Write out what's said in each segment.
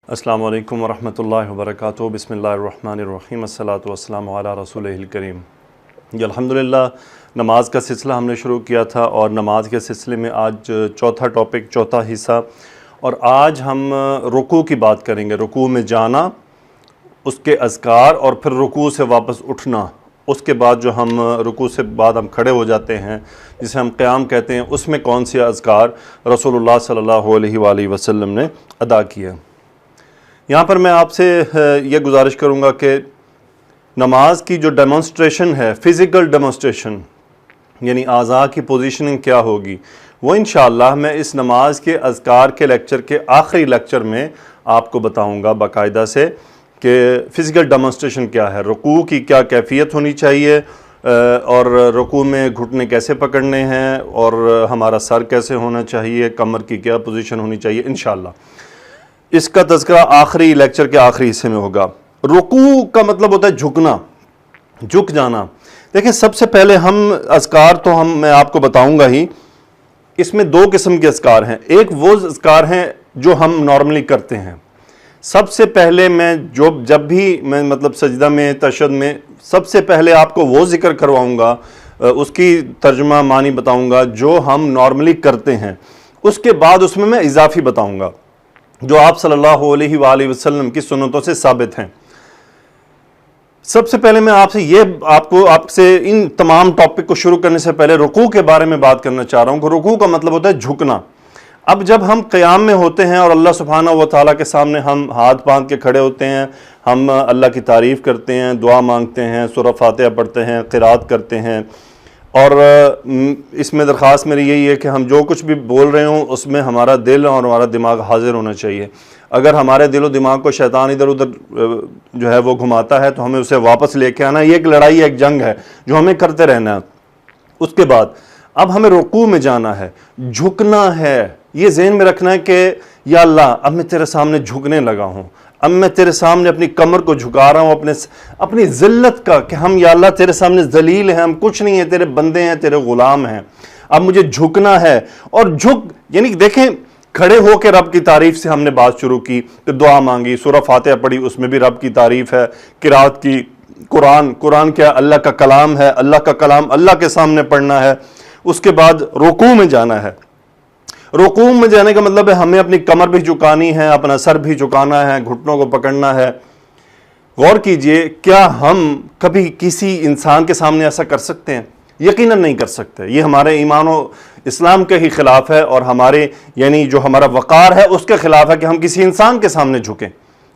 السلام علیکم ورحمۃ اللہ وبرکاتہ۔ بسم اللہ الرحمن الرحیم، الصلاۃ والسلام علی رسولہ الکریم۔ الحمدللہ نماز کا سلسلہ ہم نے شروع کیا تھا، اور نماز کے سلسلے میں آج چوتھا ٹاپک، چوتھا حصہ، اور آج ہم رکوع کی بات کریں گے۔ رکوع میں جانا، اس کے اذکار، اور پھر رکوع سے واپس اٹھنا۔ اس کے بعد جو ہم رکوع سے بعد ہم کھڑے ہو جاتے ہیں، جسے ہم قیام کہتے ہیں، اس میں کون سے اذکار رسول اللہ صلی اللہ علیہ وآلہ وسلم نے ادا کیے۔ یہاں پر میں آپ سے یہ گزارش کروں گا کہ نماز کی جو ڈیمونسٹریشن ہے، فزیکل ڈیمونسٹریشن، یعنی اعضاء کی پوزیشننگ کیا ہوگی، وہ انشاءاللہ میں اس نماز کے اذکار کے لیکچر کے آخری لیکچر میں آپ کو بتاؤں گا باقاعدہ سے کہ فزیکل ڈیمونسٹریشن کیا ہے، رکوع کی کیا کیفیت ہونی چاہیے، اور رکوع میں گھٹنے کیسے پکڑنے ہیں، اور ہمارا سر کیسے ہونا چاہیے، کمر کی کیا پوزیشن ہونی چاہیے۔ انشاءاللہ اس کا تذکرہ آخری لیکچر کے آخری حصے میں ہوگا۔ رکوع کا مطلب ہوتا ہے جھکنا، جھک جانا۔ دیکھیں، سب سے پہلے ہم اذکار تو میں آپ کو بتاؤں گا ہی۔ اس میں دو قسم کے اذکار ہیں۔ ایک وہ اذکار ہیں جو ہم نارملی کرتے ہیں۔ سب سے پہلے میں جب بھی میں سجدہ میں، تشہد میں، سب سے پہلے آپ کو وہ ذکر کرواؤں گا، اس کی ترجمہ معنی بتاؤں گا جو ہم نارملی کرتے ہیں۔ اس کے بعد اس میں اضافی بتاؤں گا جو آپ صلی اللہ علیہ وآلہ وسلم کی سنتوں سے ثابت ہیں۔ سب سے پہلے میں آپ سے ان تمام ٹاپک کو شروع کرنے سے پہلے رکوع کے بارے میں بات کرنا چاہ رہا ہوں کہ رکوع کا مطلب ہوتا ہے جھکنا۔ اب جب ہم قیام میں ہوتے ہیں اور اللہ سبحانہ و تعالیٰ کے سامنے ہم ہاتھ باندھ کے کھڑے ہوتے ہیں، ہم اللہ کی تعریف کرتے ہیں، دعا مانگتے ہیں، سورہ فاتحہ پڑھتے ہیں، قرات کرتے ہیں، اور اس میں درخواست میری یہی ہے کہ ہم جو کچھ بھی بول رہے ہوں اس میں ہمارا دل اور ہمارا دماغ حاضر ہونا چاہیے۔ اگر ہمارے دل و دماغ کو شیطان ادھر ادھر جو ہے وہ گھماتا ہے تو ہمیں اسے واپس لے کے آنا۔ یہ ایک لڑائی، ایک جنگ ہے جو ہمیں کرتے رہنا ہے۔ اس کے بعد اب ہمیں رکوع میں جانا ہے، جھکنا ہے۔ یہ ذہن میں رکھنا ہے کہ یا اللہ، اب میں تیرے سامنے جھکنے لگا ہوں، اب میں تیرے سامنے اپنی کمر کو جھکا رہا ہوں، اپنی ذلت کا، کہ ہم یا اللہ تیرے سامنے ذلیل ہیں، ہم کچھ نہیں ہیں، تیرے بندے ہیں، تیرے غلام ہیں۔ اب مجھے جھکنا ہے۔ اور یعنی دیکھیں، کھڑے ہو کے رب کی تعریف سے ہم نے بات شروع کی، پھر دعا مانگی، سورہ فاتحہ پڑھی، اس میں بھی رب کی تعریف ہے، قرات کی، قرآن کیا اللہ کا کلام ہے، اللہ کا کلام اللہ کے سامنے پڑھنا ہے۔ اس کے بعد رکوع میں جانا ہے۔ رکوع میں جانے کا مطلب ہے ہمیں اپنی کمر بھی جھکانی ہے، اپنا سر بھی جھکانا ہے، گھٹنوں کو پکڑنا ہے۔ غور کیجئے، کیا ہم کبھی کسی انسان کے سامنے ایسا کر سکتے ہیں؟ یقیناً نہیں کر سکتے۔ یہ ہمارے ایمان و اسلام کے ہی خلاف ہے، اور ہمارے یعنی جو ہمارا وقار ہے اس کے خلاف ہے کہ ہم کسی انسان کے سامنے جھکیں۔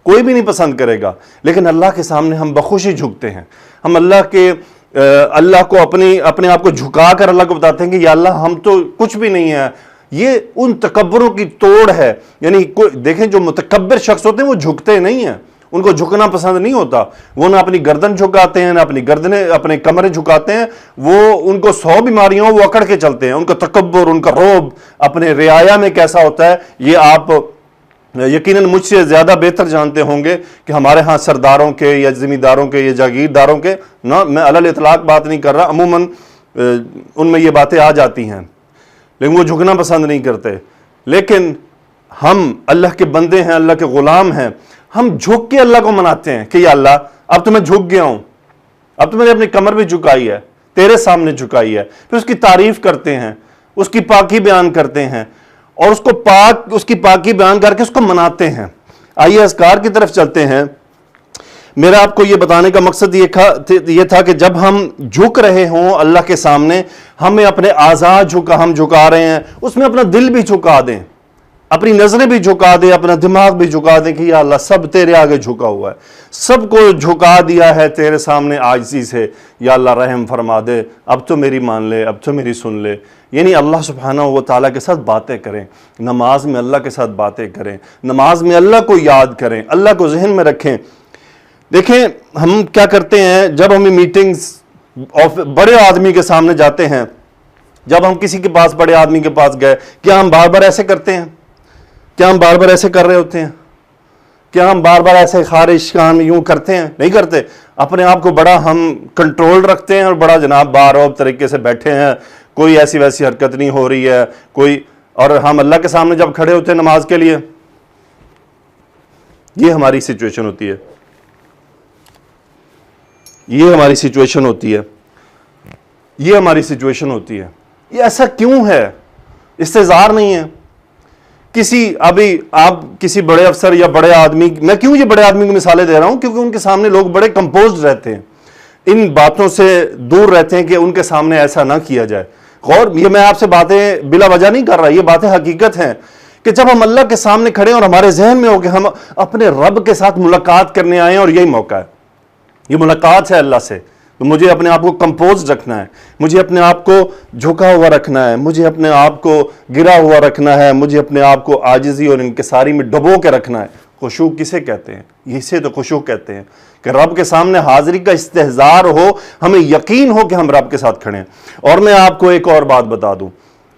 کوئی بھی نہیں پسند کرے گا، لیکن اللہ کے سامنے ہم بخوشی جھکتے ہیں۔ ہم اللہ کو اپنے آپ کو جھکا کر اللہ کو بتاتے ہیں کہ یا اللہ، ہم تو کچھ بھی نہیں ہے۔ یہ ان تکبروں کی توڑ ہے۔ یعنی دیکھیں، جو متکبر شخص ہوتے ہیں وہ جھکتے نہیں ہیں، ان کو جھکنا پسند نہیں ہوتا۔ وہ نہ اپنی گردن جھکاتے ہیں، نہ اپنے کمرے جھکاتے ہیں۔ ان کو 100 بیماریوں وہ اکڑ کے چلتے ہیں۔ ان کا تکبر، ان کا رعب اپنے رعایا میں کیسا ہوتا ہے، یہ آپ یقیناً مجھ سے زیادہ بہتر جانتے ہوں گے کہ ہمارے ہاں سرداروں کے یا زمینداروں کے یا جاگیرداروں کے، نہ میں علی الاطلاق بات نہیں کر رہا، عموماً ان میں یہ باتیں آ جاتی ہیں، لیکن وہ جھکنا پسند نہیں کرتے۔ لیکن ہم اللہ کے بندے ہیں، اللہ کے غلام ہیں، ہم جھک کے اللہ کو مناتے ہیں کہ یا اللہ، اب تو میں جھک گیا ہوں، اب تو میں نے اپنی کمر بھی جھکائی ہے، تیرے سامنے جھکائی ہے۔ پھر اس کی تعریف کرتے ہیں، اس کی پاکی بیان کرتے ہیں، اور اس کی پاکی بیان کر کے اس کو مناتے ہیں۔ آئیے اذکار کی طرف چلتے ہیں۔ میرا آپ کو یہ بتانے کا مقصد یہ تھا کہ جب ہم جھک رہے ہوں اللہ کے سامنے، ہمیں اپنے اعضاء ہم جھکا رہے ہیں، اس میں اپنا دل بھی جھکا دیں، اپنی نظریں بھی جھکا دیں، اپنا دماغ بھی جھکا دیں کہ یا اللہ، سب تیرے آگے جھکا ہوا ہے، سب کو جھکا دیا ہے تیرے سامنے عاجزی سے۔ یا اللہ، رحم فرما دے، اب تو میری مان لے، اب تو میری سن لے۔ یعنی اللہ سبحانہ و تعالیٰ کے ساتھ باتیں کریں، نماز میں اللہ کے ساتھ باتیں کریں، نماز میں اللہ کو یاد کریں، اللہ کو ذہن میں رکھیں۔ دیکھیں، ہم کیا کرتے ہیں جب ہم میٹنگز بڑے آدمی کے سامنے جاتے ہیں، جب ہم کسی کے پاس، بڑے آدمی کے پاس گئے، کیا ہم بار بار ایسے کرتے ہیں؟ کیا ہم بار بار ایسے کر رہے ہوتے ہیں؟ کیا ہم بار بار ایسے خارش کام یوں کرتے ہیں؟ نہیں کرتے۔ اپنے آپ کو بڑا ہم کنٹرول رکھتے ہیں، اور بڑا جناب باروب طریقے سے بیٹھے ہیں، کوئی ایسی ویسی حرکت نہیں ہو رہی ہے کوئی۔ اور ہم اللہ کے سامنے جب کھڑے ہوتے ہیں نماز کے لیے، یہ ہماری سچویشن ہوتی ہے، یہ ہماری سچویشن ہوتی ہے، یہ ہماری سچویشن ہوتی ہے۔ یہ ایسا کیوں ہے؟ استہزار نہیں ہے ابھی آپ کسی بڑے افسر یا بڑے آدمی، میں کیوں یہ بڑے آدمی کی مثالیں دے رہا ہوں؟ کیونکہ ان کے سامنے لوگ بڑے کمپوزڈ رہتے ہیں، ان باتوں سے دور رہتے ہیں کہ ان کے سامنے ایسا نہ کیا جائے۔ غور، یہ میں آپ سے باتیں بلا وجہ نہیں کر رہا، یہ باتیں حقیقت ہیں کہ جب ہم اللہ کے سامنے کھڑے اور ہمارے ذہن میں ہو کہ ہم اپنے رب کے ساتھ ملاقات کرنے آئے ہیں اور یہی موقع ہے، یہ ملاقات ہے اللہ سے، تو مجھے اپنے آپ کو کمپوز رکھنا ہے، مجھے اپنے آپ کو جھکا ہوا رکھنا ہے، مجھے اپنے آپ کو گرا ہوا رکھنا ہے، مجھے اپنے آپ کو عاجزی اور انکساری میں ڈبو کے رکھنا ہے۔ خشوع کسے کہتے ہیں؟ اسے تو خشوع کہتے ہیں کہ رب کے سامنے حاضری کا استحضار ہو، ہمیں یقین ہو کہ ہم رب کے ساتھ کھڑے ہیں۔ اور میں آپ کو ایک اور بات بتا دوں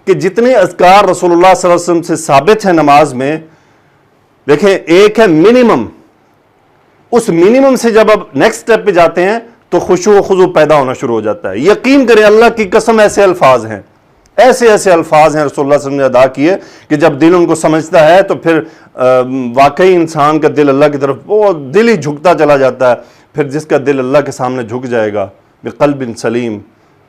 کہ جتنے اذکار رسول اللہ صلی اللہ علیہ وسلم سے ثابت ہیں نماز میں، دیکھیں ایک ہے منیمم، اس منیمم سے جب آپ نیکسٹ سٹیپ پہ جاتے ہیں تو خشوع و خضوع پیدا ہونا شروع ہو جاتا ہے۔ یقین کریں، اللہ کی قسم ایسے الفاظ ہیں، ایسے الفاظ ہیں رسول اللہ صلی اللہ علیہ وسلم نے ادا کیے کہ جب دل ان کو سمجھتا ہے تو پھر واقعی انسان کا دل اللہ کی طرف، وہ دل ہی جھکتا چلا جاتا ہے۔ پھر جس کا دل اللہ کے سامنے جھک جائے گا، بقلب سلیم،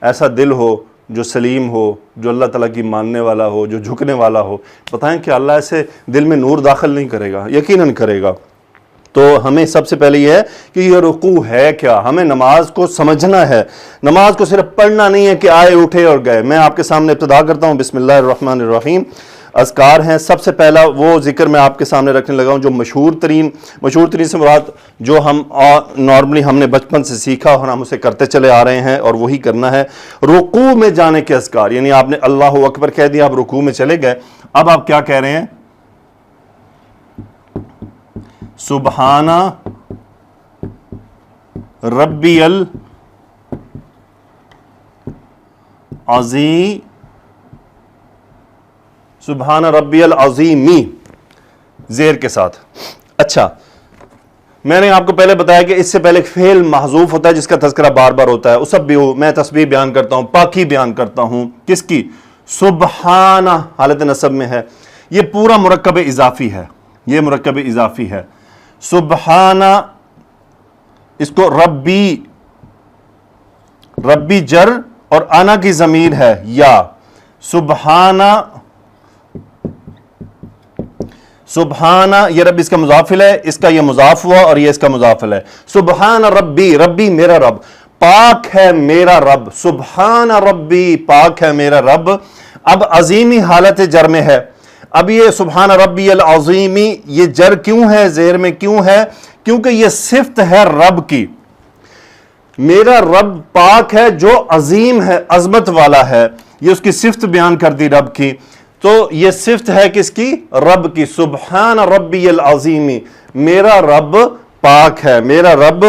ایسا دل ہو جو سلیم ہو، جو اللہ تعالیٰ کی ماننے والا ہو، جو جھکنے والا ہو، بتائیں کہ اللہ ایسے دل میں نور داخل نہیں کرے گا؟ یقیناً کرے گا۔ تو ہمیں سب سے پہلے یہ ہے کہ یہ رکوع ہے کیا، ہمیں نماز کو سمجھنا ہے، نماز کو صرف پڑھنا نہیں ہے کہ آئے اٹھے اور گئے۔ میں آپ کے سامنے ابتدا کرتا ہوں، بسم اللہ الرحمن الرحیم۔ اذکار ہیں، سب سے پہلا وہ ذکر میں آپ کے سامنے رکھنے لگا ہوں جو مشہور ترین سے مراد جو ہم نارملی ہم نے بچپن سے سیکھا اور ہم اسے کرتے چلے آ رہے ہیں اور وہی کرنا ہے، رکوع میں جانے کے اذکار۔ یعنی آپ نے اللہ اکبر کہہ دیا، آپ رکوع میں چلے گئے، اب آپ کیا کہہ رہے ہیں؟ سبحان ربی العظیم، سبحان ربی العظیمی زیر کے ساتھ۔ اچھا، میں نے آپ کو پہلے بتایا کہ اس سے پہلے ایک فعل محذوف ہوتا ہے جس کا تذکرہ بار بار ہوتا ہے، اسبح، میں تسبیح بیان کرتا ہوں، پاکی بیان کرتا ہوں، کس کی؟ سبحان، حالت نصب میں ہے، یہ پورا مرکب اضافی ہے، یہ مرکب اضافی ہے۔ سبحان، اس کو ربی جر اور انا کی ضمیر ہے یا، سبحان یہ رب اس کا مضافل ہے، اس کا یہ مضاف ہوا اور یہ اس کا مضافل ہے۔ سبحان ربی میرا رب، پاک ہے میرا رب، سبحان ربی پاک ہے میرا رب۔ اب عظیمی حالت جر میں ہے، اب یہ سبحان ربی العظیمی، یہ جر کیوں ہے، زیر میں کیوں ہے؟ کیونکہ یہ صفت ہے رب کی، میرا رب پاک ہے جو عظیم ہے، عظمت والا ہے، یہ اس کی صفت بیان کر دی رب کی، تو یہ صفت ہے کس کی؟ رب کی۔ سبحان ربی العظیمی، میرا رب پاک ہے، میرا رب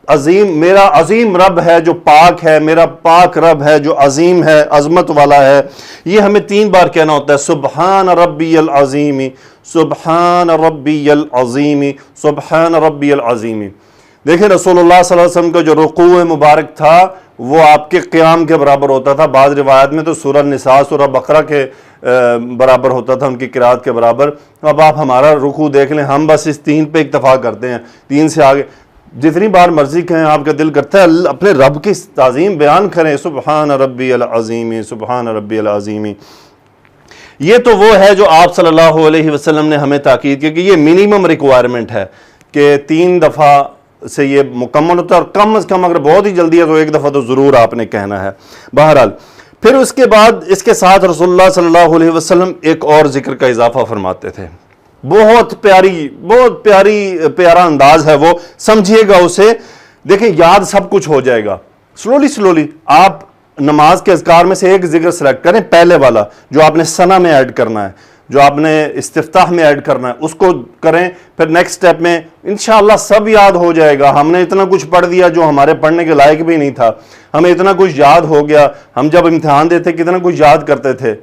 عظیم، میرا عظیم رب ہے جو پاک ہے، میرا پاک رب ہے جو عظیم ہے، عظمت والا ہے۔ یہ ہمیں 3 بار کہنا ہوتا ہے، سبحان ربی العظیم، سبحان ربی العظیم، سبحان ربی العظیم۔ دیکھیں رسول اللہ صلی اللہ علیہ وسلم کا جو رکوع مبارک تھا وہ آپ کے قیام کے برابر ہوتا تھا، بعض روایت میں تو سورہ نساء، سورہ بقرہ کے برابر ہوتا تھا، ان کی قرات کے برابر۔ اب آپ ہمارا رکوع دیکھ لیں، ہم بس اس 3 پہ اکتفا کرتے ہیں، 3 سے آگے جتنی بار مرضی کہیں، آپ کا دل کرتا ہے اپنے رب کی تعظیم بیان کریں، سبحان ربی العظیم، سبحان ربی العظیم۔ یہ تو وہ ہے جو آپ صلی اللہ علیہ وسلم نے ہمیں تاکید کی کہ یہ منیمم ریکوائرمنٹ ہے کہ 3 دفعہ سے یہ مکمل ہوتا ہے، اور کم از کم اگر بہت ہی جلدی ہے تو 1 دفعہ تو ضرور آپ نے کہنا ہے۔ بہرحال پھر اس کے بعد اس کے ساتھ رسول اللہ صلی اللہ علیہ وسلم ایک اور ذکر کا اضافہ فرماتے تھے، بہت پیارا انداز ہے وہ، سمجھیے گا اسے، دیکھیں یاد سب کچھ ہو جائے گا۔ سلولی آپ نماز کے اذکار میں سے ایک ذکر سلیکٹ کریں، پہلے والا جو آپ نے ثنا میں ایڈ کرنا ہے، جو آپ نے استفتاح میں ایڈ کرنا ہے، اس کو کریں، پھر نیکسٹ سٹیپ میں انشاءاللہ سب یاد ہو جائے گا۔ ہم نے اتنا کچھ پڑھ دیا جو ہمارے پڑھنے کے لائق بھی نہیں تھا، ہمیں اتنا کچھ یاد ہو گیا، ہم جب امتحان دیتے کتنا کچھ یاد کرتے تھے۔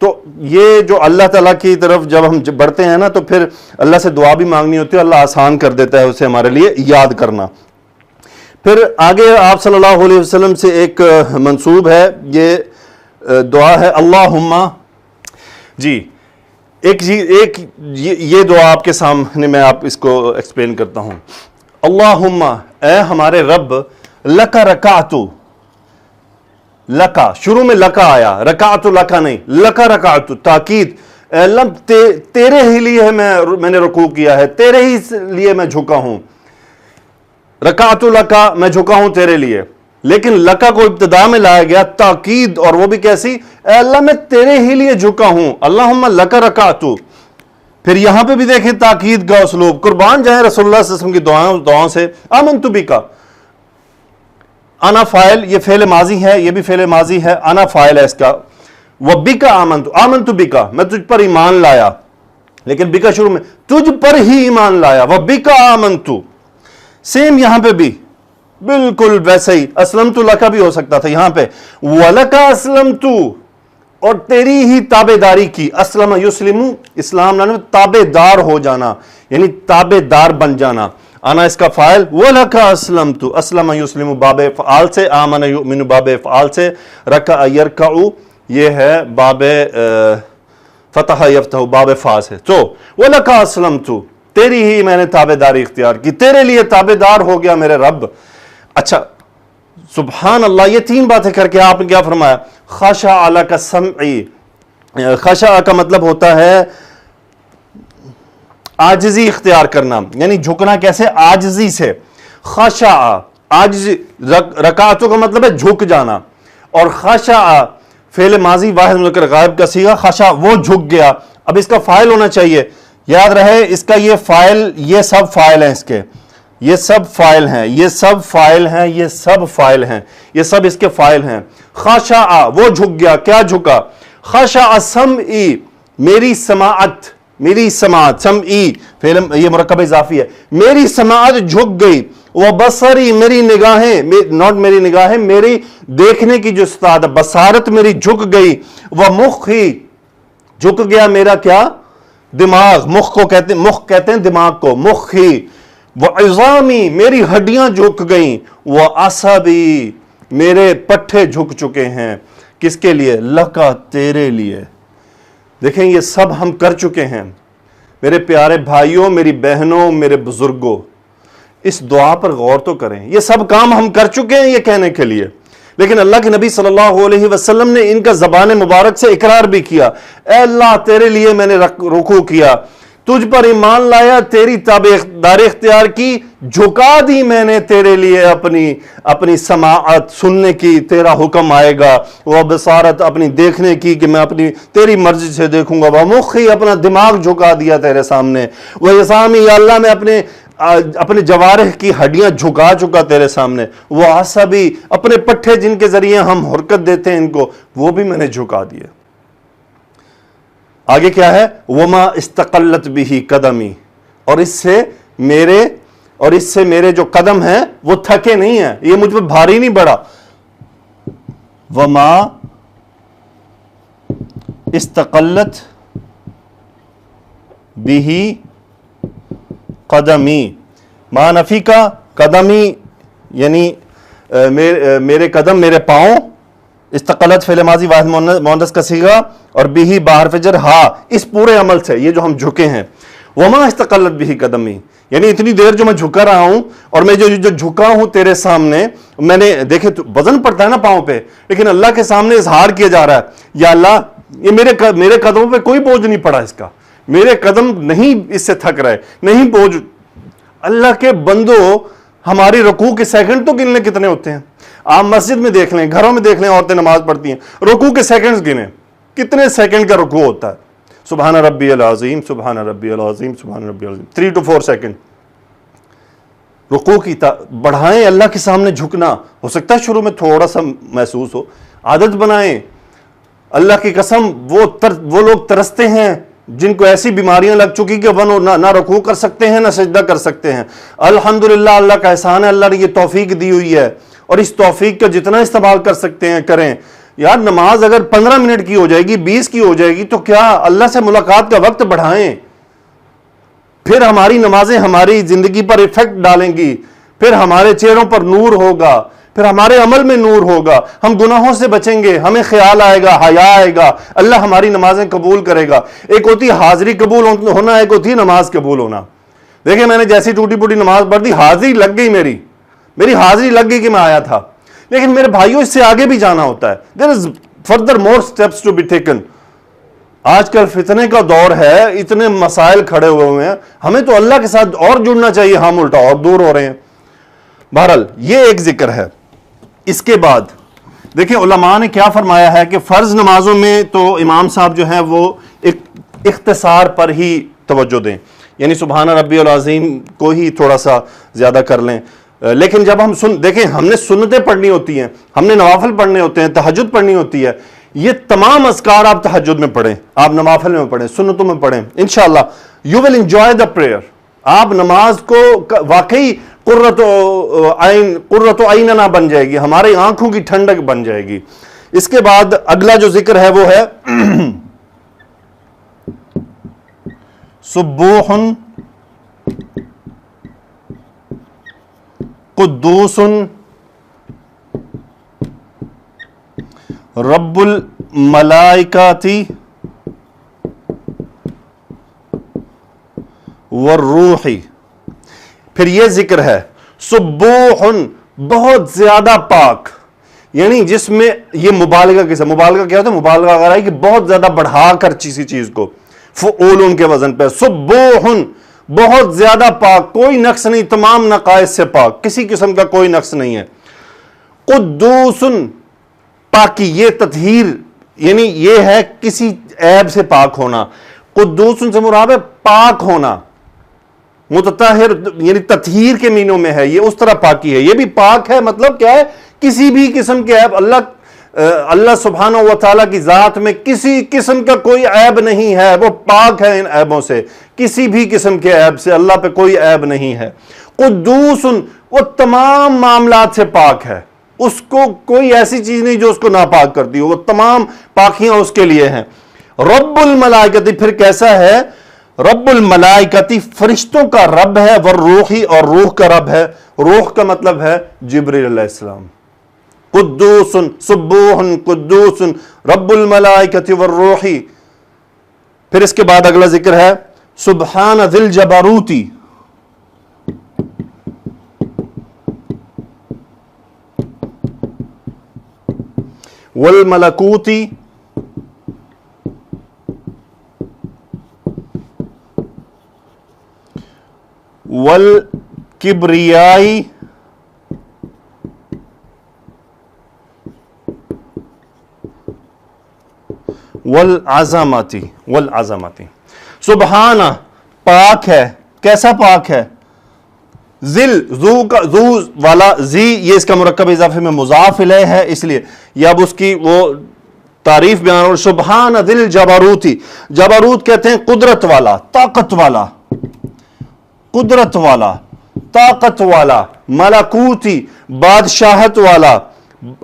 تو یہ جو اللہ تعالیٰ کی طرف جب ہم بڑھتے ہیں نا تو پھر اللہ سے دعا بھی مانگنی ہوتی ہے، اللہ آسان کر دیتا ہے اسے ہمارے لیے یاد کرنا۔ پھر آگے آپ صلی اللہ علیہ وسلم سے ایک منسوب ہے، یہ دعا ہے اللہم، جی ایک یہ دعا آپ کے سامنے میں آپ اس کو ایکسپلین کرتا ہوں. اللہم، اے ہمارے رب، لکا رکعتو، لکا شروع میں لکا آیا، رکعتو لکا نہیں، لکا رکعتو تاکید. اے اللہ تیرے ہی لیے میں نے رکوع کیا ہے، تیرے ہی لیے میں جھکا ہوں. رکعتو لکا، میں جھکا ہوں تیرے لیے. لیکن لکا کو ابتدا میں لایا گیا تاکید، اور وہ بھی کیسی؟ اے اللہ میں تیرے ہی لیے جھکا ہوں. اللہم لکا رکعتو. پھر یہاں پہ بھی دیکھیں تاکید کا اسلوب. قربان جائیں رسول اللہ صلی اللہ علیہ وسلم کی دعاؤں سے. آمنت بکا، انا فاعل، یہ فعل ماضی ہے، یہ بھی فعل ماضی ہے، انا فاعل ہے اس کا. وبکا آمنت، آمنت بکا، میں تجھ پر ایمان لایا. لیکن بکا شروع میں، تجھ پر ہی ایمان لایا. وبکا آمنت. سیم یہاں پہ بھی بالکل ویسے ہی اسلمت لکا بھی ہو سکتا تھا یہاں پہ. ولکا اسلمت، اور تیری ہی تابع داری کی. اسلم یسلم، اسلام لانا تابع دار ہو جانا، یعنی تابع دار بن جانا. آنا اس کا فاعل، وَلَكَ أَسْلَمْتُ، اسلم یسلم باب فعال سے، آمن یؤمن باب فعال سے، رکع یرکع یہ ہے باب فتح یفتح باب فا سے. تو وَلَكَ أَسْلَمْتُ، تیری ہی میں نے تابع داری اختیار کی، تیرے لیے تابع دار ہو گیا میرے رب. اچھا سبحان اللہ، یہ تین باتیں کر کے آپ نے کیا فرمایا؟ خشع لک سمعی. خشع کا مطلب ہوتا ہے عاجزی اختیار کرنا، یعنی جھکنا کیسے؟ عاجزی سے. خشع عاجزی، رکعتوں کا مطلب ہے جھک جانا. اور خشع فعل ماضی واحد مذکر غائب کا صیغہ، خشع وہ جھک گیا. اب اس کا فاعل ہونا چاہیے، یاد رہے اس کا یہ فاعل، یہ سب فاعل ہیں اس کے، یہ سب فاعل ہیں، یہ سب فاعل ہیں، یہ سب فاعل ہیں، یہ سب اس کے فاعل ہیں. خشع وہ جھک گیا، کیا جھکا؟ خشع سمعی، میری سماعت، میری سماعت، سمعی فعل یہ مرکب اضافی ہے، میری سماعت جھک گئی. وبصری، میری نگاہیں، ناٹ میری نگاہیں، میری دیکھنے کی جو استعداد، بصارت میری جھک گئی. ومخی، جھک گیا میرا کیا؟ دماغ. مخ کو کہتے ہیں، مخ کہتے ہیں دماغ کو، مخی. وعظامی، میری ہڈیاں جھک گئیں. وعصبی، میرے پٹھے جھک چکے ہیں. کس کے لیے؟ لکا، تیرے لیے. دیکھیں یہ سب ہم کر چکے ہیں میرے پیارے بھائیوں، میری بہنوں، میرے بزرگوں. اس دعا پر غور تو کریں، یہ سب کام ہم کر چکے ہیں یہ کہنے کے لیے، لیکن اللہ کے نبی صلی اللہ علیہ وسلم نے ان کا زبان مبارک سے اقرار بھی کیا. اے اللہ تیرے لیے میں نے رکوع کیا، تجھ پر ایمان لایا، تیری تابع داری اختیار کی، جھکا دی میں نے تیرے لیے اپنی سماعت، سننے کی، تیرا حکم آئے گا. وہ بصارت، اپنی دیکھنے کی کہ میں اپنی تیری مرضی سے دیکھوں گا. وہ مخی، اپنا دماغ جھکا دیا تیرے سامنے. وہ عظامی، یا اللہ میں اپنے جوارح کی ہڈیاں جھکا چکا تیرے سامنے. وہ عصبی، اپنے پٹھے جن کے ذریعے ہم حرکت دیتے ہیں ان کو، وہ بھی میں نے جھکا دیے. آگے کیا ہے؟ وما استقلت به قدمی، اور اس سے میرے جو قدم ہیں وہ تھکے نہیں ہیں، یہ مجھ پہ بھاری نہیں پڑا. وما استقلت به قدمی، ما نفی کا قدمی یعنی میرے قدم، میرے پاؤں. استقلت فعل ماضی واحد مؤنث کا صیغہ، اور بھی بحرف جر ہا، اس پورے عمل سے یہ جو ہم جھکے ہیں. وما استقلت به قدمی، یعنی اتنی دیر جو میں جھکا رہا ہوں، اور میں جو جھکا ہوں تیرے سامنے، میں نے دیکھے وزن پڑتا ہے نا پاؤں پہ، لیکن اللہ کے سامنے اظہار کیا جا رہا ہے، یا اللہ یہ میرے قدموں پہ کوئی بوجھ نہیں پڑا، اس کا میرے قدم نہیں اس سے تھک رہے، نہیں بوجھ. اللہ کے بندو، ہماری رکوع کے سیکنڈ تو گننے کتنے ہوتے ہیں؟ آپ مسجد میں دیکھ لیں، گھروں میں دیکھ لیں، عورتیں نماز پڑھتی ہیں، رکوع کے سیکنڈز گنیں، کتنے سیکنڈ کا رکوع ہوتا ہے؟ سبحان ربی العظیم، سبحان ربی العظیم، سبحان ربی العظیم، 3 to 4 سیکنڈ. رکوع کی بڑھائیں، اللہ کے سامنے جھکنا. ہو سکتا ہے شروع میں تھوڑا سا محسوس ہو، عادت بنائیں. اللہ کی قسم وہ لوگ ترستے ہیں جن کو ایسی بیماریاں لگ چکی کہ وہ نہ رکوع کر سکتے ہیں نہ سجدہ کر سکتے ہیں. الحمدللہ اللہ کا احسان ہے، اللہ نے یہ توفیق دی ہوئی ہے، اور اس توفیق کا جتنا استعمال کر سکتے ہیں کریں. یار نماز اگر 15 منٹ کی ہو جائے گی، 20 کی ہو جائے گی، تو کیا اللہ سے ملاقات کا وقت بڑھائیں. پھر ہماری نمازیں ہماری زندگی پر ایفیکٹ ڈالیں گی، پھر ہمارے چہروں پر نور ہوگا، پھر ہمارے عمل میں نور ہوگا، ہم گناہوں سے بچیں گے، ہمیں خیال آئے گا، حیا آئے گا، اللہ ہماری نمازیں قبول کرے گا۔ ایک ہوتی ہے حاضری قبول ہونا، ایک ہوتی ہے نماز قبول ہونا۔ دیکھیں میں نے جیسی ٹوٹی پوٹی نماز پڑھ دی، حاضری لگ گئی، میری حاضری لگ گئی کہ میں آیا تھا، لیکن میرے بھائیوں اس سے آگے بھی جانا ہوتا ہے۔ There is further more steps to be taken. آج کل فتنے کا دور ہے، اتنے مسائل کھڑے ہوئے ہیں، ہمیں تو اللہ کے ساتھ اور جڑنا چاہیے، ہم الٹا اور دور ہو رہے ہیں۔ بہرحال یہ ایک ذکر ہے۔ اس کے بعد دیکھیں علماء نے کیا فرمایا ہے کہ فرض نمازوں میں تو امام صاحب جو ہیں وہ ایک اختصار پر ہی توجہ دیں، یعنی سبحان ربی العظیم کو ہی تھوڑا سا زیادہ کر لیں۔ لیکن جب ہم دیکھیں ہم نے سنتیں پڑھنی ہوتی ہیں، ہم نے نوافل پڑھنے ہوتے ہیں، تہجد پڑھنی ہوتی ہے، یہ تمام اذکار آپ تہجد میں پڑھیں، آپ نوافل میں پڑھیں، سنتوں میں پڑھیں، انشاءاللہ you will enjoy the prayer. آپ نماز کو واقعی قرۃ عیننا بن جائے گی، ہماری آنکھوں کی ٹھنڈک بن جائے گی۔ اس کے بعد اگلا جو ذکر ہے وہ ہے سبوح قدوس رب الملائکۃ والروح۔ پھر یہ ذکر ہے سبوح، بہت زیادہ پاک، یعنی جس میں یہ مبالغہ مبالغہ کیا ہوتا ہے؟ مبالغہ اگر آئی کہ بہت زیادہ بڑھا کر کسی چیز کو، فعول کے وزن پہ، سبوح بہت زیادہ پاک، کوئی نقص نہیں، تمام نقائص سے پاک، کسی قسم کا کوئی نقص نہیں ہے۔ قدوس پاکی، یہ تطہیر، یعنی یہ ہے کسی عیب سے پاک ہونا۔ قدوس سے مراد ہے پاک ہونا، متطہر یعنی تطہیر کے معنوں میں ہے، یہ اس طرح پاکی ہے۔ یہ بھی پاک ہے مطلب کیا ہے؟ کسی بھی قسم کے عیب، اللہ سبحانہ و تعالیٰ کی ذات میں کسی قسم کا کوئی عیب نہیں ہے، وہ پاک ہے ان عیبوں سے، کسی بھی قسم کے عیب سے اللہ پہ کوئی عیب نہیں ہے۔ قدوس، وہ تمام معاملات سے پاک ہے، اس کو کوئی ایسی چیز نہیں جو اس کو ناپاک کرتی ہو، وہ تمام پاکیاں اس کے لیے ہیں۔ رب الملائکۃ، پھر کیسا ہے؟ رب الملائکۃ، فرشتوں کا رب ہے، والروح، اور روح کا رب ہے۔ روح کا مطلب ہے جبریل علیہ السلام۔ قدوس سبوح قدوس رب الملائکۃ والروح۔ پھر اس کے بعد اگلا ذکر ہے سبحان ذی الجبروت والملکوت والکبریاء والعظمت۔ سبحانہ، پاک ہے، کیسا پاک ہے؟ ذل، ذو والا، زی یہ اس کا مرکب اضافے میں مضاف الیہ ہے، اس لیے یہ اب اس کی وہ تعریف بیان ہو۔ سبحان ذی الجبروت، جبروت کہتے ہیں قدرت والا، طاقت والا، قدرت والا، طاقت والا، ملکوتی، بادشاہت والا،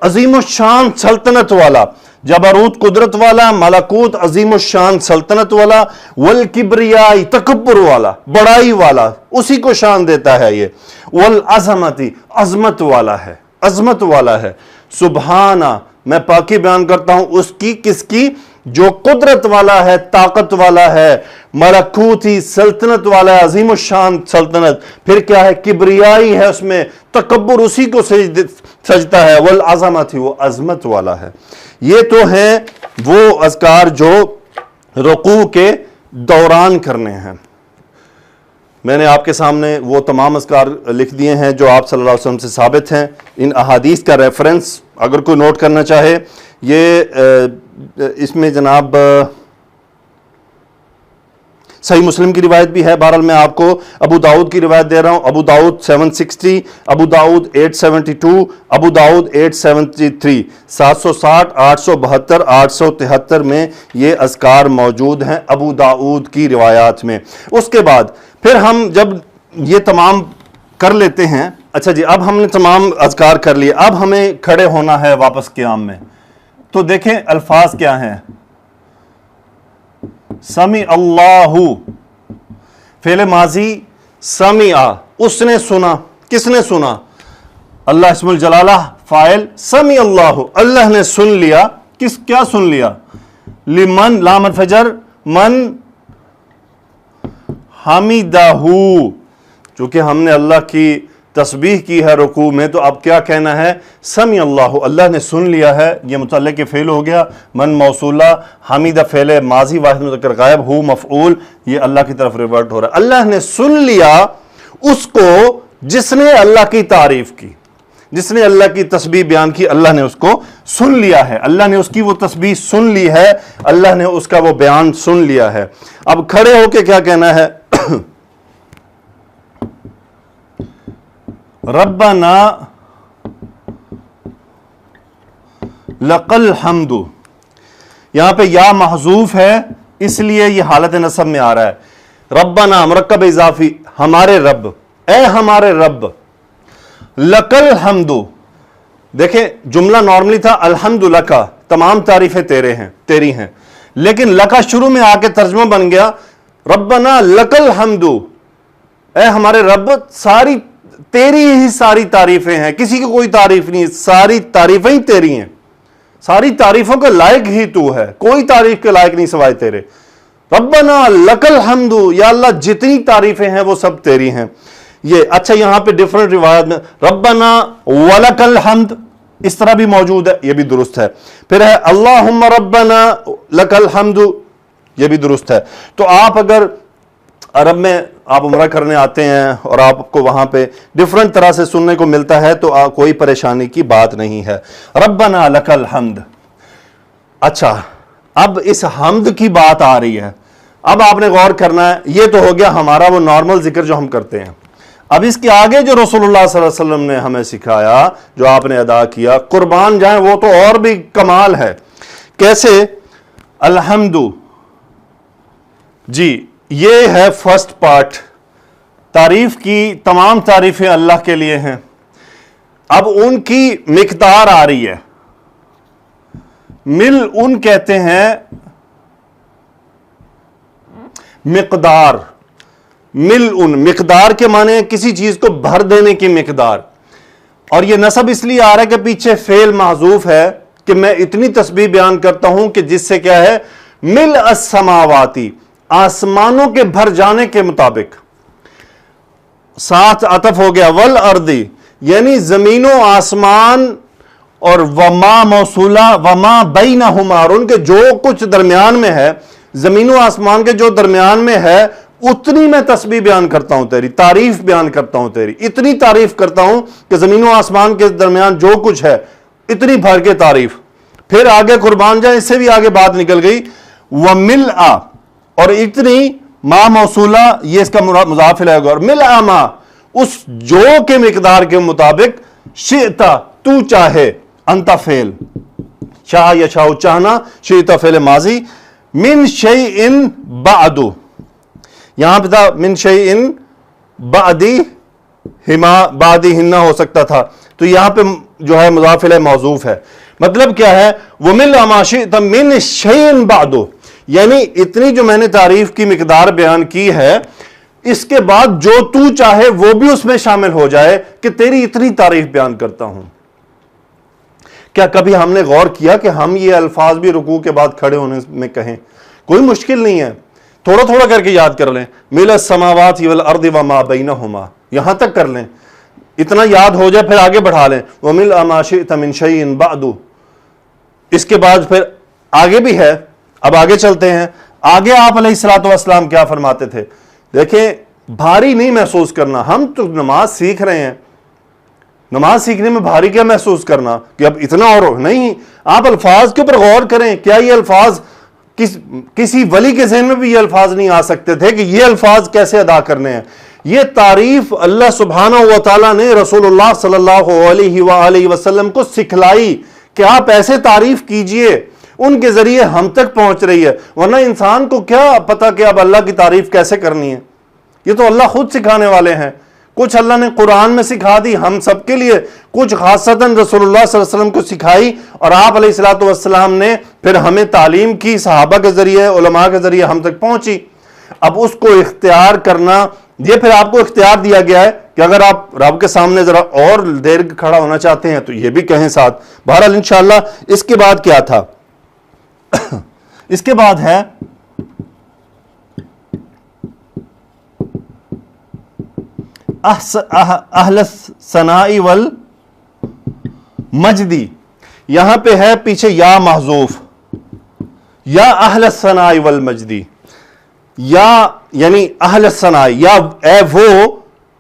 عظیم الشان سلطنت والا۔ جبروت قدرت والا، ملکوت عظیم الشان سلطنت والا، والکبریاء تکبر والا، بڑائی والا، اسی کو شان دیتا ہے یہ، والعظمت عظمت والا ہے، عظمت والا ہے۔ سبحانہ، میں پاکی بیان کرتا ہوں اس کی، کس کی؟ جو قدرت والا ہے، طاقت والا ہے، ملکوتی سلطنت والا ہے، عظیم الشان سلطنت، پھر کیا ہے؟ کبریائی ہے، اس میں تکبر اسی کو سجدتا ہے، والعظمت، وہ عظمت والا ہے۔ یہ تو ہیں وہ اذکار جو رکوع کے دوران کرنے ہیں۔ میں نے آپ کے سامنے وہ تمام اذکار لکھ دیے ہیں جو آپ صلی اللہ علیہ وسلم سے ثابت ہیں۔ ان احادیث کا ریفرنس اگر کوئی نوٹ کرنا چاہے، یہ اس میں جناب صحیح مسلم کی روایت بھی ہے، بہرحال میں آپ کو ابو داؤد کی روایت دے رہا ہوں۔ ابو داؤد 760، ابو داؤد 872، ابو داؤد 873، 760، 872، 873 میں یہ اذکار موجود ہیں ابو داؤد کی روایات میں۔ اس کے بعد پھر ہم جب یہ تمام کر لیتے ہیں، اچھا جی اب ہم نے تمام اذکار کر لیے، اب ہمیں کھڑے ہونا ہے واپس قیام میں۔ تو دیکھیں الفاظ کیا ہیں۔ سمع اللہ، فعل ماضی سمع، اس نے سنا، کس نے سنا؟ اللہ اسم الجلالہ فائل سمی اللہ، اللہ نے سن لیا، کیا سن لیا؟ لمن لام الفجر من حمیدہ، چونکہ ہم نے اللہ کی تسبیح کی ہے رکوع میں، تو اب کیا کہنا ہے؟ سمی اللہ، اللہ نے سن لیا ہے، یہ متعلق کے فعل ہو گیا، من موصولہ، حمیدہ فعل ماضی واحد مذکر غائب، ہو مفعول، یہ اللہ کی طرف ریورٹ ہو رہا ہے۔ اللہ نے سن لیا اس کو جس نے اللہ کی تعریف کی، جس نے اللہ کی تسبیح بیان کی، اللہ نے اس کو سن لیا ہے، اللہ نے اس کی وہ تسبیح سن لی ہے، اللہ نے اس کا وہ بیان سن لیا ہے۔ اب کھڑے ہو کے کیا کہنا ہے؟ ربنا لک الحمد، یہاں پہ یا محذوف ہے اس لیے یہ حالت نصب میں آ رہا ہے۔ ربنا مرکب اضافی، ہمارے رب، اے ہمارے رب، لک الحمد، دیکھیں جملہ نارملی تھا الحمد لکا، تمام تعریفیں تیری ہیں، لیکن لکا شروع میں آ کے ترجمہ بن گیا ربنا لک الحمد، اے ہمارے رب ساری تیری ہی ساری تعریفیں ہیں، کسی کی کوئی تعریف نہیں، ساری تعریفیں ہی تیری ہیں، ساری تعریفوں کے لائق ہی تو ہے، کوئی تعریف کے لائق نہیں سوائے تیرے۔ ربنا لک الحمد، یا اللہ جتنی تعریفیں ہیں وہ سب تیری ہیں۔ یہ اچھا یہاں پہ ڈیفرنٹ روایت میں ربنا ولک الحمد اس طرح بھی موجود ہے، یہ بھی درست ہے۔ پھر ہے اللہم ربنا لک الحمد، یہ بھی درست ہے۔ تو آپ اگر عرب میں آپ عمرہ کرنے آتے ہیں اور آپ کو وہاں پہ ڈیفرنٹ طرح سے سننے کو ملتا ہے تو کوئی پریشانی کی بات نہیں ہے۔ ربنا لک الحمد۔ اچھا اب اس حمد کی بات آ رہی ہے، اب آپ نے غور کرنا ہے، یہ تو ہو گیا ہمارا وہ نارمل ذکر جو ہم کرتے ہیں۔ اب اس کے آگے جو رسول اللہ صلی اللہ علیہ وسلم نے ہمیں سکھایا، جو آپ نے ادا کیا، قربان جائیں وہ تو اور بھی کمال ہے۔ کیسے؟ الحمد، جی یہ ہے فرسٹ پارٹ، تعریف کی تمام تعریفیں اللہ کے لیے ہیں۔ اب ان کی مقدار آ رہی ہے، مل ان کہتے ہیں مقدار، مل ان مقدار کے معنی ہے کسی چیز کو بھر دینے کی مقدار، اور یہ نسب اس لیے آ رہا ہے کہ پیچھے فعل محذوف ہے کہ میں اتنی تسبیح بیان کرتا ہوں کہ جس سے کیا ہے؟ مل السماواتی، آسمانوں کے بھر جانے کے مطابق، ساتھ عطف ہو گیا والارضی، یعنی زمین و آسمان اور وما موصولہ وما بینہما، اور ان کے جو کچھ درمیان میں ہے، زمین و آسمان کے جو درمیان میں ہے اتنی میں تسبیح بیان کرتا ہوں تیری، تعریف بیان کرتا ہوں تیری، اتنی تعریف کرتا ہوں کہ زمین و آسمان کے درمیان جو کچھ ہے اتنی بھر کے تعریف۔ پھر آگے قربان جائیں اس سے بھی آگے بات نکل گئی، وملآ، اور اتنی ما موصولہ، یہ اس کا مضاف الیہ ہوگا، اور ملآ ما، اس جو کے مقدار کے مطابق، شئتا تو چاہے، انتا فعل، شاہ یشاء چاہنا، شئتا فعل ماضی، من شیئن بعد، یہاں پہ تھا من شیئن بعدی ہما، بعدی ہنہ ہو سکتا تھا، تو یہاں پہ جو ہے مضاف الیہ موصوف ہے۔ مطلب کیا ہے؟ وَمِلْءَ مَا شِئْتَ مِنْ شَيْءٍ بَعْدُ، یعنی اتنی جو میں نے تعریف کی مقدار بیان کی ہے، اس کے بعد جو تو چاہے وہ بھی اس میں شامل ہو جائے کہ تیری اتنی تعریف بیان کرتا ہوں۔ کیا کبھی ہم نے غور کیا کہ ہم یہ الفاظ بھی رکوع کے بعد کھڑے ہونے میں کہیں؟ کوئی مشکل نہیں ہے، تھوڑا تھوڑا کر کے یاد کر لیں، مِلَ السَّمَاوَاتِ وَالْأَرْضِ وَمَا بَيْنَهُمَا، یہاں تک کر لیں، اتنا یاد ہو جائے پھر آگے بڑھا لیں، وَمِلْءَ مَا شِئْتَ مِنْ شَيْءٍ بَعْدُ، اس کے بعد پھر آگے بھی ہے۔ اب آگے چلتے ہیں، آگے آپ علیہ الصلوۃ والسلام کیا فرماتے تھے؟ دیکھیں بھاری نہیں محسوس کرنا، ہم تو نماز سیکھ رہے ہیں، نماز سیکھنے میں بھاری کیا محسوس کرنا کہ اب اتنا اور نہیں، آپ الفاظ کے اوپر غور کریں، کیا یہ الفاظ کسی ولی کے ذہن میں بھی یہ الفاظ نہیں آ سکتے تھے کہ یہ الفاظ کیسے ادا کرنے ہیں؟ یہ تعریف اللہ سبحانہ و تعالیٰ نے رسول اللہ صلی اللہ علیہ وآلہ وسلم کو سکھلائی کہ آپ ایسے تعریف کیجئے، ان کے ذریعے ہم تک پہنچ رہی ہے، ورنہ انسان کو کیا پتا کہ اب اللہ کی تعریف کیسے کرنی ہے؟ یہ تو اللہ خود سکھانے والے ہیں۔ کچھ اللہ نے قرآن میں سکھا دی ہم سب کے لیے، کچھ خاصتاً رسول اللہ صلی اللہ علیہ وسلم کو سکھائی، اور آپ علیہ الصلوۃ والسلام نے پھر ہمیں تعلیم کی، صحابہ کے ذریعے، علماء کے ذریعے ہم تک پہنچی۔ اب اس کو اختیار کرنا یہ پھر آپ کو اختیار دیا گیا ہے کہ اگر آپ رب کے سامنے ذرا اور دیر کھڑا ہونا چاہتے ہیں تو یہ بھی کہیں ساتھ. بہرحال انشاءاللہ اس کے بعد کیا تھا؟ اس کے بعد ہے اہل الثناء والمجدی. یہاں پہ ہے پیچھے یا محذوف، یا اہل الثناء والمجدی، یا یعنی اہل الثناء، یا اے وہ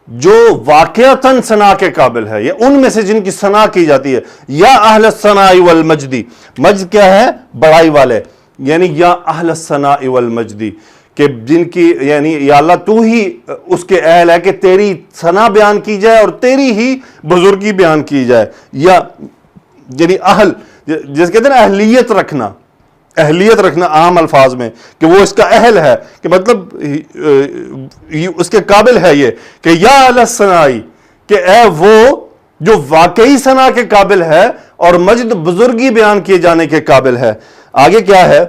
جو واقعتاً ثنا کے قابل ہے، یا ان میں سے جن کی ثنا کی جاتی ہے. یا اہل الثناء والمجدی، مجد کیا ہے؟ بڑائی والے، یعنی یا اہل الثناء والمجدی، کہ جن کی یعنی یا اللہ تو ہی اس کے اہل ہے کہ تیری ثنا بیان کی جائے اور تیری ہی بزرگی بیان کی جائے. یا یعنی اہل، جس کہتے ہیں نا اہلیت رکھنا، اہلیت رکھنا عام الفاظ میں، کہ وہ اس کا اہل ہے، کہ مطلب اس کے قابل ہے یہ، کہ یا اہل الثناء، کہ اے وہ جو واقعی ثنا کے قابل ہے اور مجد بزرگی بیان کیے جانے کے قابل ہے. آگے کیا ہے؟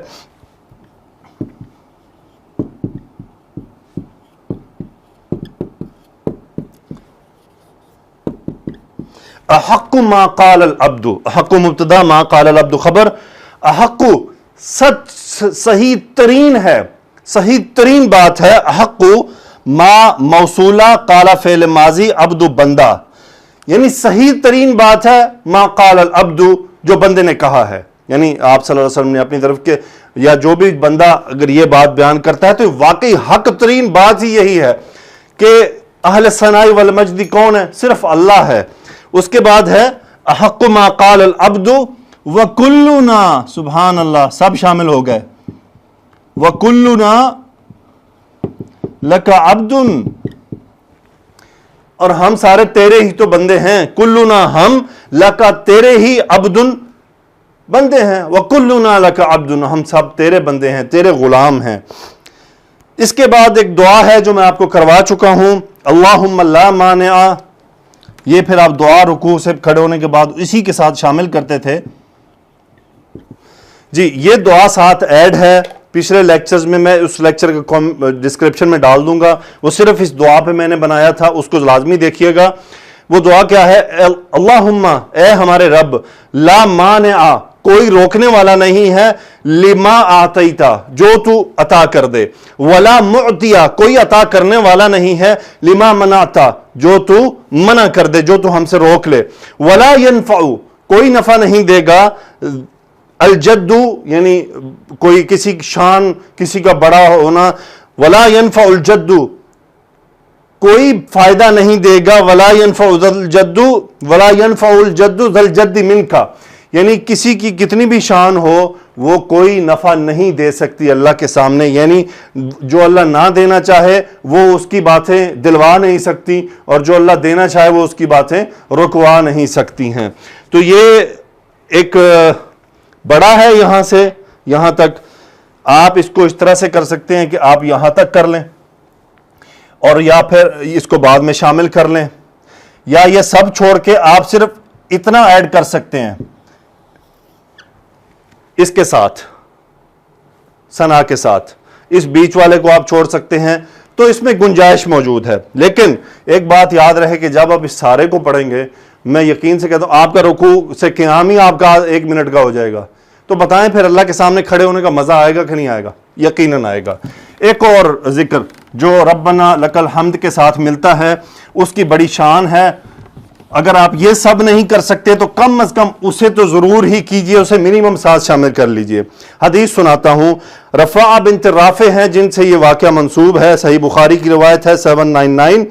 احق ما قال العبد، احق مبتدا ما قال العبد خبر، احق سچ صحیح ترین ہے، صحیح ترین بات ہے. احق ما موصولہ قال فعل ماضی عبد بندہ، یعنی صحیح ترین بات ہے ما قال العبد، جو بندے نے کہا ہے. یعنی آپ صلی اللہ علیہ وسلم نے اپنی طرف کے یا جو بھی بندہ اگر یہ بات بیان کرتا ہے تو واقعی حق ترین بات ہی یہی ہے کہ اہل الثناء والمجد کون ہے؟ صرف اللہ ہے. اس کے بعد ہے احق ما قال العبد وکلنا، سبحان اللہ، سب شامل ہو گئے، وکلنا لک عبد، اور ہم سارے تیرے ہی تو بندے ہیں. کلنا، ہم، لک تیرے ہی، عبد بندے ہیں. وکلنا لک عبد، ہم سب تیرے بندے ہیں، تیرے غلام ہیں. اس کے بعد ایک دعا ہے جو میں آپ کو کروا چکا ہوں، اللہم لا مانع. یہ پھر آپ دعا رکوع سے کھڑے ہونے کے بعد اسی کے ساتھ شامل کرتے تھے. جی یہ دعا ساتھ ایڈ ہے پچھلے لیکچرز میں اس لیکچر کا ڈسکرپشن میں ڈال دوں گا. وہ صرف اس دعا پہ میں نے بنایا تھا، اس کو لازمی دیکھیے گا. وہ دعا کیا ہے؟ اللہم، اے ہمارے رب، لا مانع، کوئی روکنے والا نہیں ہے، لما آتیتا، جو تو عطا کر دے، ولا معطیہ، کوئی عطا کرنے والا نہیں ہے، لما منعتا، جو تو منع کر دے، جو تو ہم سے روک لے، ولا ینفع، کوئی نفع نہیں دے گا، الجد یعنی کوئی کسی شان، کسی کا بڑا ہونا، ولا ینفع الجد، کوئی فائدہ نہیں دے گا، ولا ینفع الجد، ولا ینفع الجد ذا الجد منک، یعنی کسی کی کتنی بھی شان ہو وہ کوئی نفع نہیں دے سکتی اللہ کے سامنے. یعنی جو اللہ نہ دینا چاہے وہ اس کی باتیں دلوا نہیں سکتی، اور جو اللہ دینا چاہے وہ اس کی باتیں رکوا نہیں سکتی ہیں. تو یہ ایک بڑا ہے، یہاں سے یہاں تک. آپ اس کو اس طرح سے کر سکتے ہیں کہ آپ یہاں تک کر لیں اور یا پھر اس کو بعد میں شامل کر لیں، یا یہ سب چھوڑ کے آپ صرف اتنا ایڈ کر سکتے ہیں اس کے ساتھ، ثنا کے ساتھ. اس بیچ والے کو آپ چھوڑ سکتے ہیں. تو اس میں گنجائش موجود ہے. لیکن ایک بات یاد رہے کہ جب آپ اس سارے کو پڑھیں گے، میں یقین سے کہتا ہوں آپ کا رکوع سے قیام ہی آپ کا 1 منٹ کا ہو جائے گا. تو بتائیں پھر اللہ کے سامنے کھڑے ہونے کا مزہ آئے گا کہ نہیں آئے گا؟ یقیناً آئے گا. ایک اور ذکر جو ربنا لک الحمد کے ساتھ ملتا ہے، اس کی بڑی شان ہے. اگر آپ یہ سب نہیں کر سکتے تو کم از کم اسے تو ضرور ہی کیجئے، اسے منیمم ساتھ شامل کر لیجئے. حدیث سناتا ہوں، رفاع بنت رافع ہیں جن سے یہ واقعہ منسوب ہے، صحیح بخاری کی روایت ہے 799.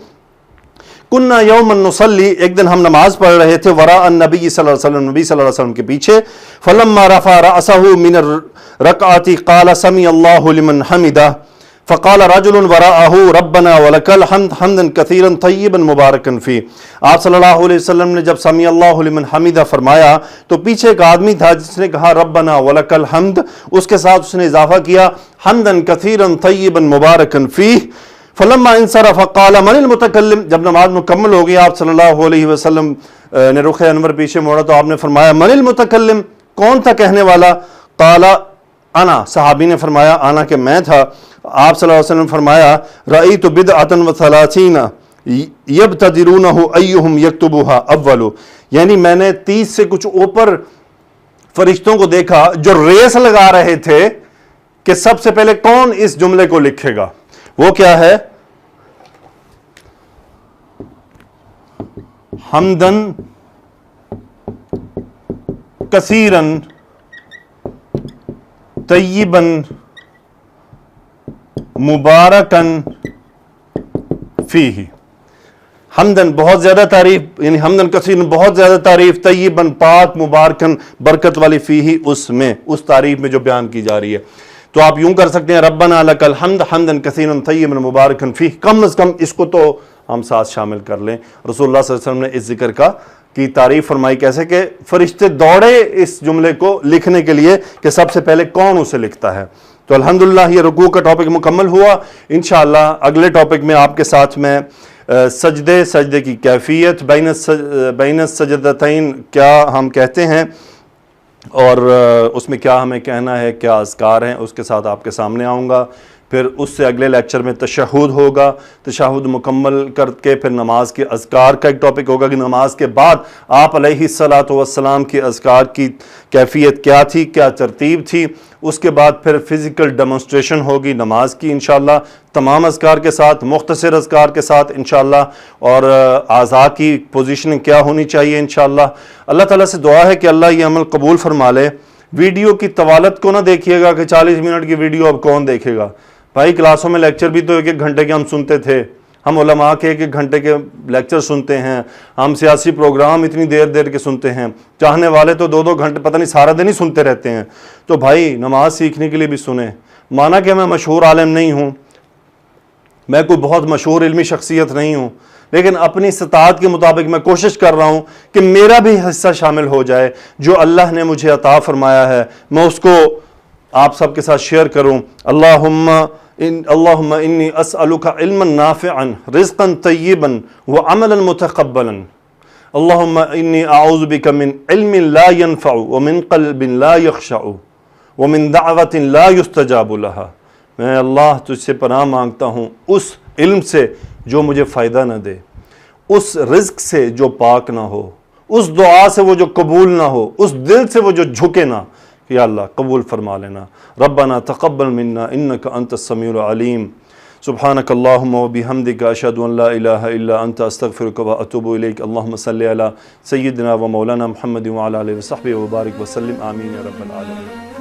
کننا یوما نصلی، ایک دن ہم نماز پڑھ رہے تھے، وراء النبی صلی اللہ علیہ وسلم، نبی صلی اللہ علیہ وسلم کے پیچھے. فلما رفع رأسہ من الرکعۃ قال سمع اللہ لمن حمدہ، فقال رجل وراءه ربنا ولك الحمد حمدا كثيرا طيبا مباركا فيه. آپ صلی اللہ علیہ وسلم نے جب سمیع اللہ لمن حمدہ فرمایا تو پیچھے ایک آدمی تھا جس نے کہا ربنا ولك الحمد، اس کے ساتھ اس نے اضافہ کیا حمدا كثيرا طيبا مباركا فيه. فلما انصرف قال من المتکلم، جب نماز مکمل ہو گئی آپ صلی اللہ علیہ وسلم نے رخ انور پیچھے موڑا تو آپ نے فرمایا من المتکلم، کون تھا کہنے والا؟ قال انا، صحابی نے فرمایا انا کہ میں تھا، آپ صلی اللہ علیہ وسلم نے فرمایا رأیت بدعۃ و ثلاثین یبتدرونہ ایہم یکتبھا اولو، یعنی میں نے 30 سے کچھ اوپر فرشتوں کو دیکھا جو ریس لگا رہے تھے کہ سب سے پہلے کون اس جملے کو لکھے گا۔ وہ کیا ہے؟ حمدن کثیرن طیبن مبارکن فیہ، حمدن بہت زیادہ تعریف، یعنی حمدن کثیرن بہت زیادہ تعریف، طیبن پاک، مبارکن برکت والی، فیہ اس میں، اس تعریف میں جو بیان کی جا رہی ہے۔ تو آپ یوں کر سکتے ہیں ربنا لک الحمد حمدن کثیرا طیبا مبارکن فیہ، کم از کم اس کو تو ہم ساتھ شامل کر لیں۔ رسول اللہ صلی اللہ علیہ وسلم نے اس ذکر کی تعریف فرمائی کیسے کہ فرشتے دوڑے اس جملے کو لکھنے کے لیے کہ سب سے پہلے کون اسے لکھتا ہے۔ تو الحمدللہ یہ رکوع کا ٹاپک مکمل ہوا۔ انشاءاللہ اگلے ٹاپک میں آپ کے ساتھ میں سجدے کی کیفیت، بین السجدتین کیا ہم کہتے ہیں اور اس میں کیا ہمیں کہنا ہے، کیا اذکار ہیں، اس کے ساتھ آپ کے سامنے آؤں گا۔ پھر اس سے اگلے لیکچر میں تشہد ہوگا، تشہد مکمل کر کے پھر نماز کے اذکار کا ایک ٹاپک ہوگا کہ نماز کے بعد آپ علیہ الصلاۃ والسلام کی اذکار کی کیفیت کیا تھی، کیا ترتیب تھی۔ اس کے بعد پھر فزیکل ڈیمونسٹریشن ہوگی نماز کی انشاءاللہ، تمام اذکار کے ساتھ، مختصر اذکار کے ساتھ انشاءاللہ، اور اعضاء کی پوزیشننگ کیا ہونی چاہیے انشاءاللہ۔ اللہ تعالیٰ سے دعا ہے کہ اللہ یہ عمل قبول فرما لے۔ ویڈیو کی طوالت کو نہ دیکھیے گا کہ 40 منٹ کی ویڈیو اب کون دیکھے گا۔ بھائی کلاسوں میں لیکچر بھی تو 1-1 گھنٹے کے ہم سنتے تھے، ہم علماء کے 1-1 گھنٹے کے لیکچر سنتے ہیں، ہم سیاسی پروگرام اتنی دیر کے سنتے ہیں، چاہنے والے تو 2-2 گھنٹے پتہ نہیں سارا دن ہی سنتے رہتے ہیں۔ تو بھائی نماز سیکھنے کے لیے بھی سنیں۔ مانا کہ میں مشہور عالم نہیں ہوں، میں کوئی بہت مشہور علمی شخصیت نہیں ہوں، لیکن اپنی استطاعت کے مطابق میں کوشش کر رہا ہوں کہ میرا بھی حصہ شامل ہو جائے، جو اللہ نے مجھے عطا فرمایا ہے میں اس کو آپ سب کے ساتھ شیئر کروں۔ اللہم انی اسألک علما نافعا، رزقا طیبا وعملا متقبلا۔ اللہم انی اعوذ بک من علم لا ينفع ومن قلب لا یخشع ومن دعوت لا یستجاب لها۔ میں اللہ تجھ سے پناہ مانگتا ہوں اس علم سے جو مجھے فائدہ نہ دے، اس رزق سے جو پاک نہ ہو، اس دعا سے وہ جو قبول نہ ہو، اس دل سے وہ جو جھکے نہ، یا اللہ قبول فرما لینا۔ ربنا تقبل منا انک انت السمیع العلیم۔ سبحانک اللہم و بحمدک اشہد ان لا الہ الا انت استغفرک و اتوب الیک۔ اللہم صلی علی سیدنا و مولانا محمد وعلی آلہ وصحبہ وبارک وسلم، آمین یا رب العالمین۔